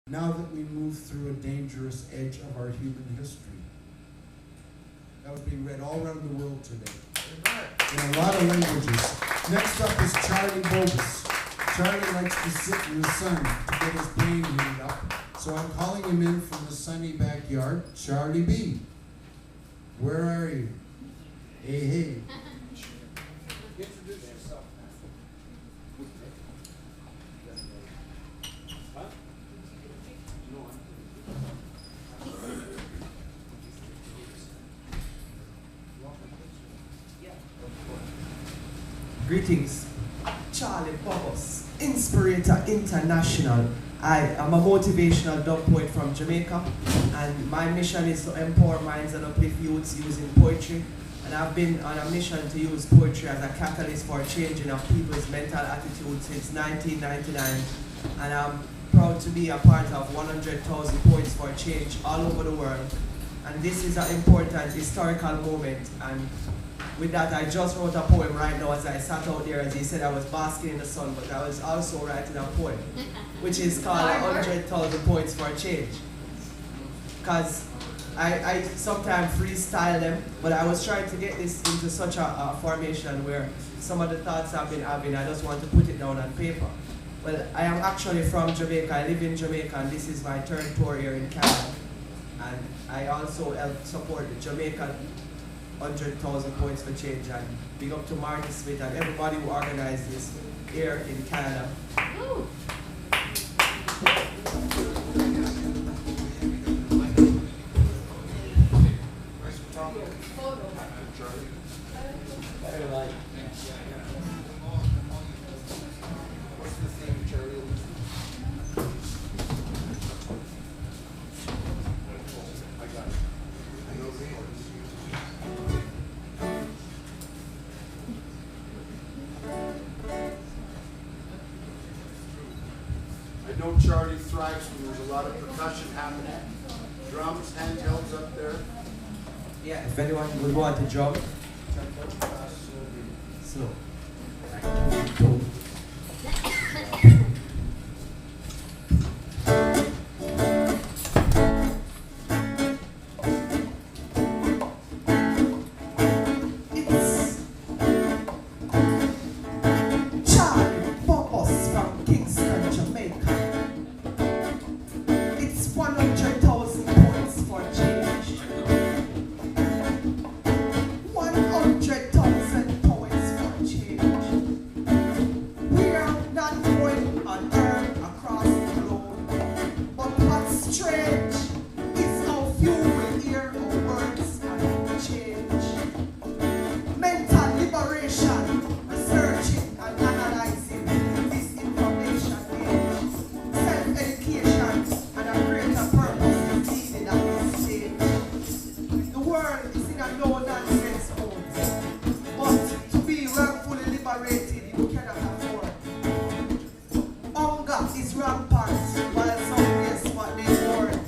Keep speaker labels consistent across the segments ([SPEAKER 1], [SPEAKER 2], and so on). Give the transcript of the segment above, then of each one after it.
[SPEAKER 1] now that we move through a dangerous edge of our human history. That was being read all around the world today, in a lot of languages. Next up is Charlie Bobus. Charlie likes to sit in the sun to get his brain heated up, so I'm calling him in from the sunny backyard. Charlie B, where are you? Hey, hey. Introduce yourself.
[SPEAKER 2] Greetings, Charlie Bobus, Inspirator International. I am a motivational dub poet from Jamaica, and my mission is to empower minds and uplift youths using poetry. And I've been on a mission to use poetry as a catalyst for changing of people's mental attitudes since 1999. And I'm proud to be a part of 100,000 Poets for Change all over the world. And this is an important historical moment. And with that, I just wrote a poem right now as I sat out there. As he said, I was basking in the sun, but I was also writing a poem, which is called 100,000 Poets for Change. Because I sometimes freestyle them, but I was trying to get this into such a formation where some of the thoughts I've been having, I just want to put it down on paper. Well, I am actually from Jamaica. I live in Jamaica, and this is my third tour here in Canada. And I also help support the Jamaican 100,000 Poets for Change, and big up to Marty Smith and everybody who organized this here in Canada.
[SPEAKER 1] I know Charlie thrives when there's a lot of percussion happening. Drums, handhelds up there.
[SPEAKER 2] Yeah, if anyone would want to drum. Slow. Is rampant, while some waste what they hoard.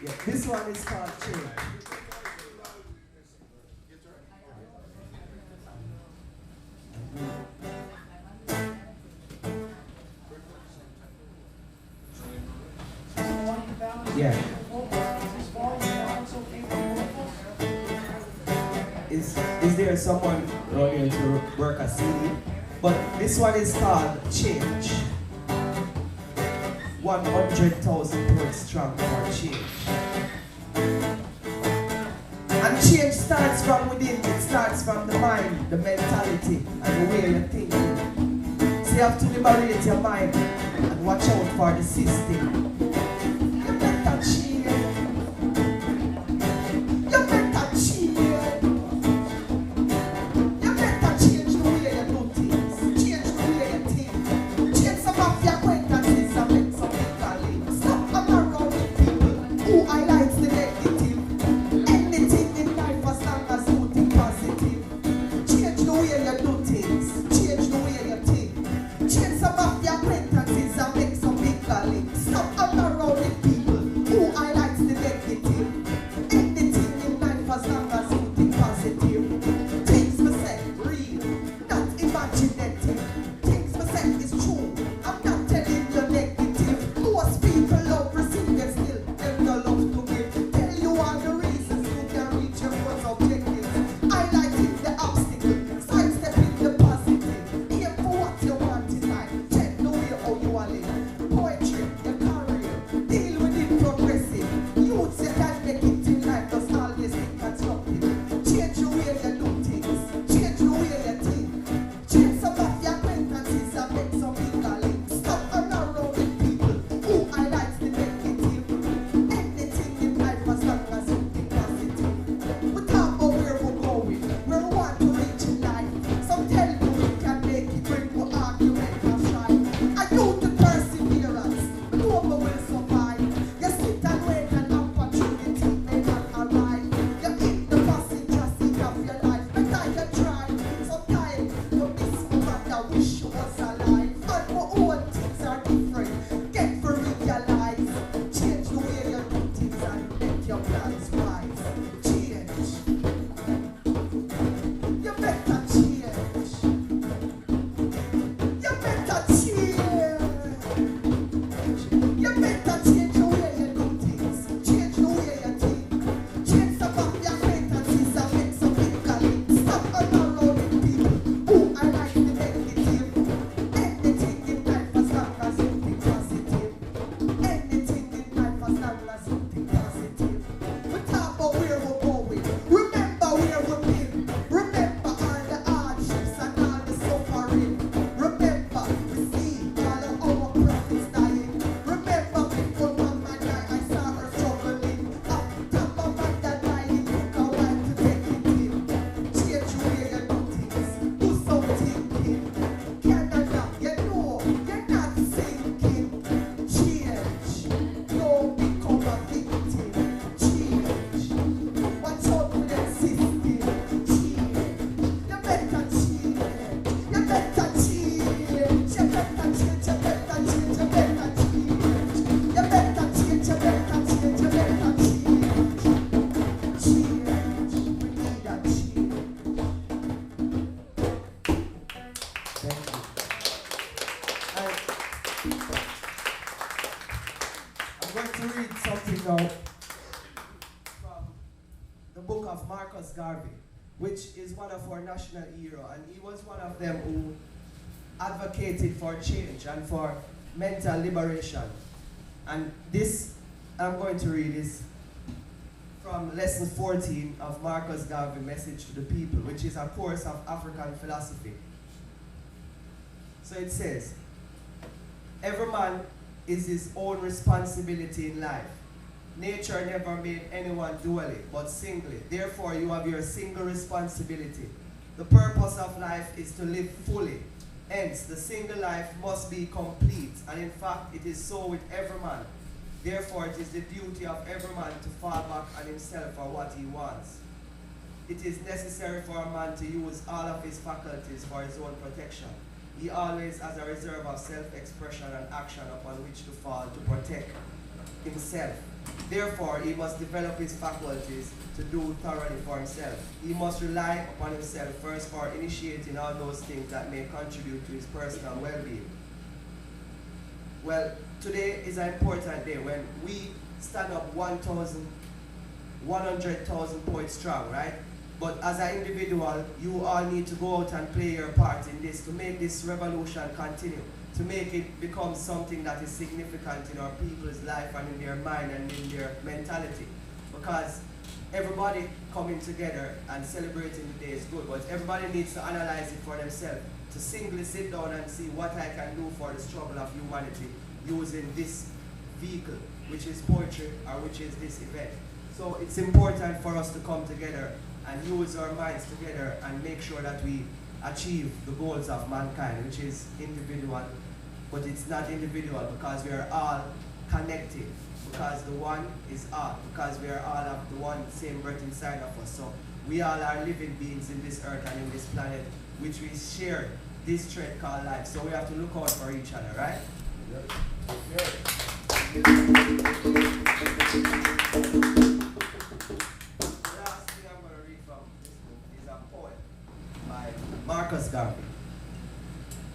[SPEAKER 2] Yeah, this one is called Change. Yeah. Is there someone around here to work a CD? But this one is called Change. 100,000 points strong for change. And change starts from within. It starts from the mind, the mentality, and the way you're thinking. So you have to liberate your mind and watch out for the system. You better change. You better change. You better change the way you do things. Change the way you think. Change some of your acquaintances and make some people live. Stop hanging around with people who highlights the negative. Anything in life as long as you think positive. Change the way you do things. Change the way you think. Change some of your acquaintances and make some people live. Stop hanging around with people who highlights the negative. Anything in life as long as you think positive. Things we say real, not imaginative. Things we say is true. I'm not telling you negative. Most people love receive them still. Them no love to give. Tell you all the reasons you can reach your goals objectives. Highlighting the obstacle, sidestepping the positive. Aim for what you want in life. Check the way how you are living. Poetry, your career, deal with it progressive. Youths you can make it in life, just always think constructive. Change the way you do things. Change the way you think. Change some of your acquaintances and make some people live. Stop hanging around with people who highlights the negative. Anything in life as long as you think positive. We talk about where we're going, where we want to reach in life. Some tell you we can make it when we argument and strife. I know the perseverance, no one will survive. You sit and wait an opportunity may not arrive. You eat the passenger seat of your life, better you try. Sometimes you miss what you wish you was alive. And for all things are different, get to realize. Change the way you do things and make your plans wise. Change. You better change. You better change. You better change the way you do things. Change the way you think. Change some of your acquaintances and make some people live. Stop hanging around with people who highlight the negative. Anything in life as long as you think positive. Anything in life as long as you think positive. We talk about where we're going. Remember where we've been. Remember all the hardships and all the suffering. Remember we see all of our prophets dying. Remember before Mama died, I saw her struggling. After Mama died, it took a while to take it in. Change the way you do things. Do some thinking. Canada, you know you're not sinking. Change. Don't become a victim. Change. Watch out with that system. Change. You better change. You better change. You better change. You better change. You better change. You better change. You better change. You better change. Change. We need a change. Thank you. I'm going to read something now from the book of Marcus Garvey, which is one of our national hero, and he was one of them who advocated for change and for mental liberation. And this I'm going to read is from lesson 14 of Marcus Garvey, Message to the People, which is a course of African philosophy. So it says, every man is his own responsibility in life. Nature never made anyone dually, but singly. Therefore, you have your single responsibility. The purpose of life is to live fully. Hence, the single life must be complete, and in fact, it is so with every man. Therefore, it is the duty of every man to fall back on himself for what he wants. It is necessary for a man to use all of his faculties for his own protection. He always has a reserve of self-expression and action upon which to fall to protect himself. Therefore, he must develop his faculties to do thoroughly for himself. He must rely upon himself first for initiating all those things that may contribute to his personal well-being. Well, today is an important day when we stand up 100,000 points strong, right? But as an individual, you all need to go out and play your part in this to make this revolution continue, to make it become something that is significant in our people's life and in their mind and in their mentality. Because everybody coming together and celebrating the day is good, but everybody needs to analyze it for themselves, to singly sit down and see what I can do for the struggle of humanity using this vehicle, which is poetry or which is this event. So it's important for us to come together and use our minds together and make sure that we achieve the goals of mankind, which is individual, but it's not individual because we are all connected, because the one is all, because we are all of the one same breath inside of us. So we all are living beings in this earth and in this planet, which we share this thread called life. So we have to look out for each other, right?
[SPEAKER 1] Yep.
[SPEAKER 2] The last thing I'm going to read from this book is a poem by Marcus Garvey.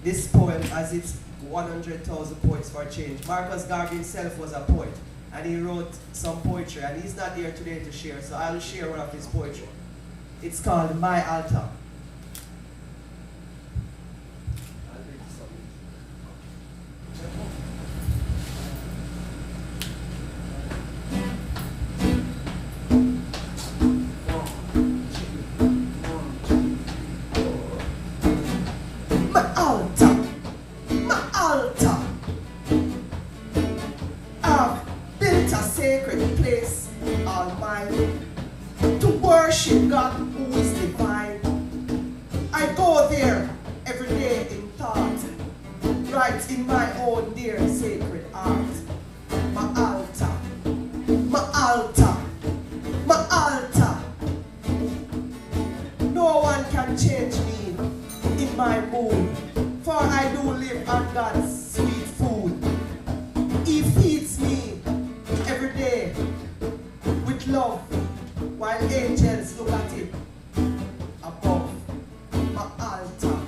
[SPEAKER 2] This poem has its 100,000 poets for change. Marcus Garvey himself was a poet, and he wrote some poetry, and he's not here today to share, so I'll share one of his poetry. It's called My Altar. Worship God who is divine. I go there every day in thought, right in my own dear sacred art. My altar, my altar, my altar. No one can change me in my mood, for I do live on God's sweet food. He feeds me every day with love, while angels look at it above. My altar,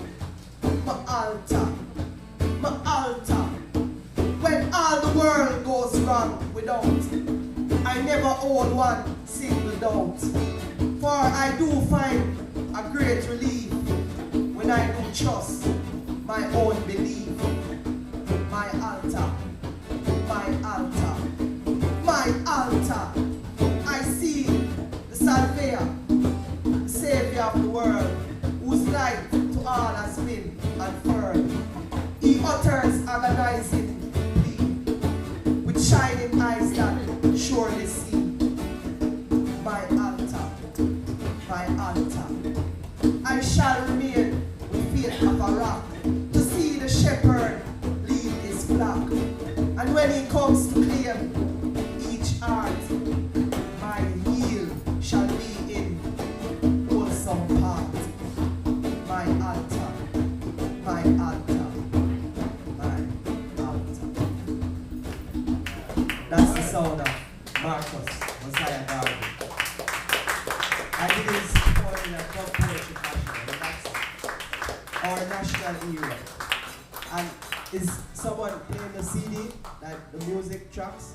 [SPEAKER 2] my altar, my altar. When all the world goes wrong without, I never hold one single doubt. For I do find a great relief when I do trust my own belief. My altar, my altar, my altar. I see the Salvia, the Savior of the world, whose light to all has been unfurled. He utters agonizing plea, with shining eyes that surely see. My altar, my altar. I shall remain with faith of a rock, to see the shepherd lead his flock. And when he comes to claim each heart, my heel shall be in wholesome part. My altar, my altar, my altar. That's the sound of Marcus Messiah Garvey. I did his poem in a club poetry fashion, and that's our national hero. And is someone playing the CD, like the music tracks?